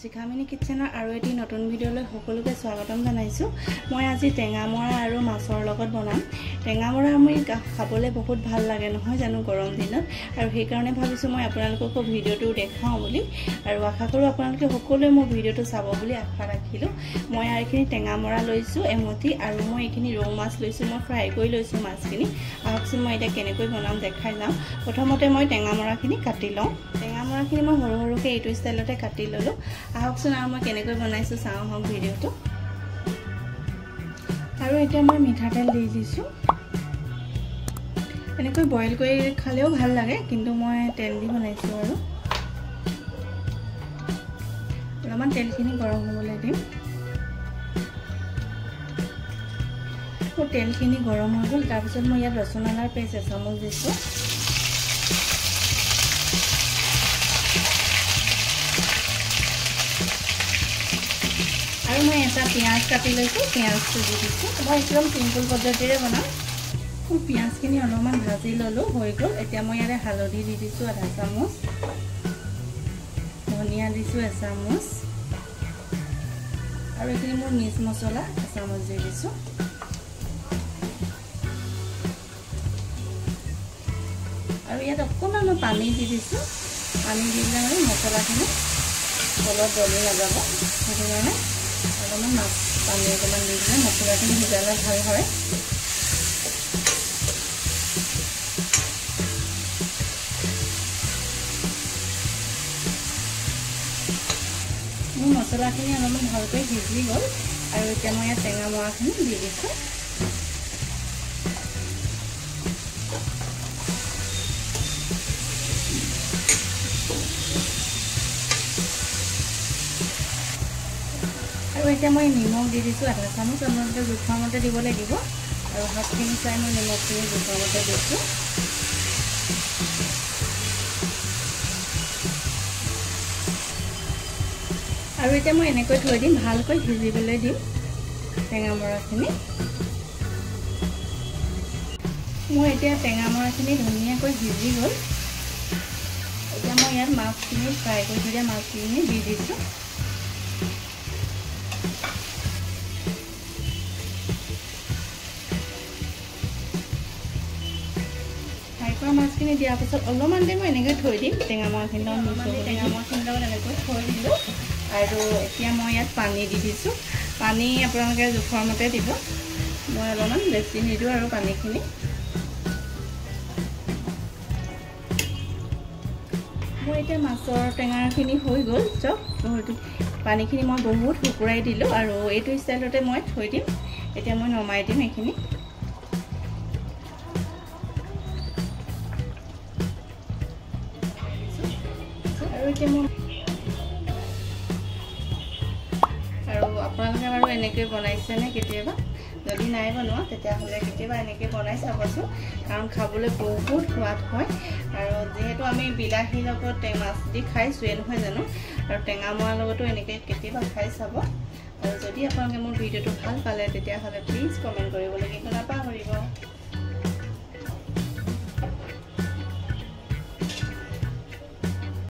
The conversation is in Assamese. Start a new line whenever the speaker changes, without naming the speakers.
শিখামিনী কিচেনৰ আৰু এটি নতুন ভিডিঅ'লৈ সকলোকে স্বাগতম জনাইছো। মই আজি টেঙামৰা আৰু মাছৰ লগত বনাম। টেঙামৰা আমি খাবলৈ বহুত ভাল লাগে নহয় জানো গৰম দিনত, আৰু সেই কাৰণে ভাবিছো মই আপোনালোকক ভিডিঅ'টো দেখাও বুলি, আৰু আশা কৰো আপোনালোকে সকলোৱে মোৰ ভিডিঅ'টো চাব বুলি আশা ৰাখিলো। মই আৰু এখিনি টেঙামৰা লৈছো এমুঠি, আৰু মই এখিনি ৰৌ মাছ লৈছো। মই ফ্ৰাই কৰি লৈছো মাছখিনি। আহকচোন মই এটা কেনেকৈ বনাম দেখাই যাম। প্ৰথমতে মই টেঙামৰাখিনি কাটি লওঁ। টেঙামৰাখিনি মই সৰু সৰুকৈ এইটো ষ্টাইলতে কাটি ললো। আহকচোন আৰু মই কেনেকৈ বনাইছো চাওঁ হওক ভিডিঅ'টো। আৰু এতিয়া মই মিঠাতেল দি দিছো। এনেকৈ বইল কৰি খালেও ভাল লাগে, কিন্তু মই তেল দি বনাইছো। আৰু অলপমান তেলখিনি গৰম হ'বলৈ দিম। তেলখিনি গৰম হৈ গ'ল। তাৰপিছত মই ইয়াত ৰচুন আদাৰ পেষ্ট এচামুচ দিছো। আৰু মই এটা পিঁয়াজ কাটি লৈছো, পিঁয়াজটো দি দিছো। মই একদম চিম্পল পদ্ধতিৰে বনাম। মই পিঁয়াজখিনি অলপমান ভাজি ললো, হৈ গ'ল। এতিয়া মই ইয়াতে হালধি দি দিছো আধা চামুচ, ধনিয়া দিছো এচামুচ, আৰু এইখিনি মোৰ মিট মছলা এচামুচ দি দিছো। আৰু ইয়াত অকণমান মই পানী দি দিছো। পানী দি দিলে মানে মছলাখিনি অলপ গলি নাযাব, সেইটো কাৰণে অলপমান পানী অকণমান দি দিলে মছলাখিনি সিজালে ভাল হয়। মোৰ মছলাখিনি অলপমান ভালকৈ সিজি গ'ল, আৰু এতিয়া মই ইয়াত টেঙামৰাখিনি দি দিছোঁ। আৰু এতিয়া মই নিমখ দি দিছোঁ আধা চামুচ। আপোনালোকে জোখৰ মতে দিব লাগিব, আৰু হাতখিনি চাই মই নিমখখিনি জোখৰ মতে দিছোঁ। আৰু এতিয়া মই এনেকৈ থৈ দিম, ভালকৈ সিজিবলৈ দিম টেঙামৰাখিনি। মোৰ এতিয়া টেঙামৰাখিনি ধুনীয়াকৈ সিজি গ'ল। এতিয়া মই ইয়াত মাছখিনি ফ্ৰাই কৰি থৈ দিয়া মাছখিনি দি দিছোঁ। মাছখিনি দিয়াৰ পিছত অলপমান দেৰি মই এনেকৈ থৈ দিম। টেঙামৰাখিনি লগত এনেকৈ থৈ দিলোঁ, আৰু এতিয়া মই ইয়াত পানী দি দিছোঁ। পানী আপোনালোকে জোখৰ মতে দিব, মই অলপমান বেছি নিদিওঁ আৰু পানীখিনি। মোৰ এতিয়া মাছৰ টেঙাখিনি হৈ গ'ল চব। পানীখিনি মই বহুত শুকুৱাই দিলোঁ, আৰু এইটো ষ্টাইলতে মই থৈ দিম। এতিয়া মই নমাই দিম এইখিনি। আৰু আপোনালোকে বাৰু এনেকৈ বনাইছেনে কেতিয়াবা? যদি নাই বনোৱা তেতিয়াহ'লে কেতিয়াবা এনেকৈ বনাই চাবচোন, কাৰণ খাবলৈ বহুত সোৱাদ হয়। আৰু যিহেতু আমি বিলাহীৰ লগত মাছ দি খাইছোঁৱে নহয় জানো, আৰু টেঙামৰাৰ লগতো এনেকৈ কেতিয়াবা খাই চাব। আৰু যদি আপোনালোকে মোৰ ভিডিঅ'টো ভাল পালে তেতিয়াহ'লে প্লিজ কমেণ্ট কৰিবলৈ কিন্তু নাপাহৰিব।